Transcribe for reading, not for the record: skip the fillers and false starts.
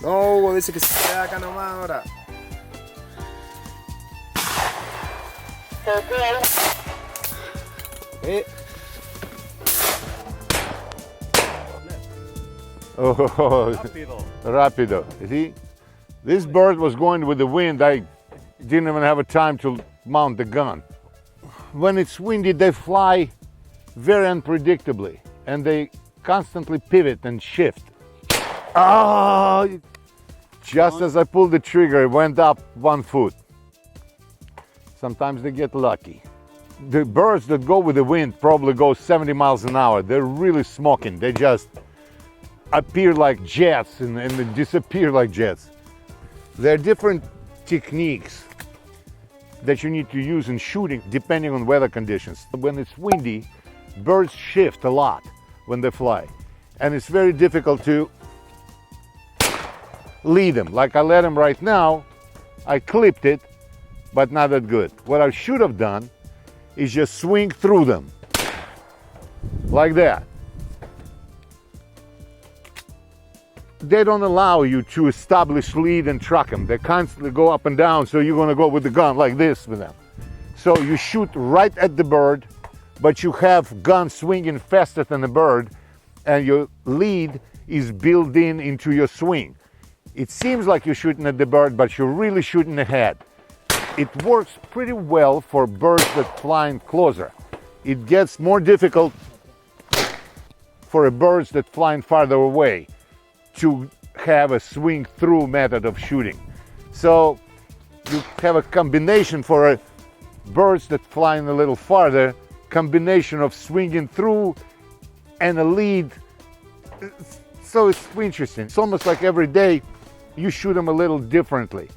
No, dice que se queda acá nomás ahora. Oh, rapido. You see, this bird was going with the wind. I didn't even have a time to mount the gun. When it's windy, they fly very unpredictably, and they constantly pivot and shift. Oh, just as I pulled the trigger, it went up 1 foot. Sometimes they get lucky. The birds that go with the wind probably go 70 miles an hour. They're really smoking. They just appear like jets and they disappear like jets. There are different techniques that you need to use in shooting depending on weather conditions. When it's windy, birds shift a lot when they fly, and it's very difficult to lead them. Like I let them right now, I clipped it, but not that good. What I should have done is just swing through them like that. They don't allow you to establish lead and track them. They constantly go up and down, so you're gonna go with the gun like this with them. So you shoot right at the bird, but you have gun swinging faster than the bird, and your lead is built in into your swing. It seems like you're shooting at the bird, but you're really shooting ahead. It works pretty well for birds that fly closer. It gets more difficult for birds that fly farther away to have a swing through method of shooting. So you have a combination for birds that fly a little farther, combination of swinging through and a lead. So it's interesting. It's almost like every day you shoot them a little differently.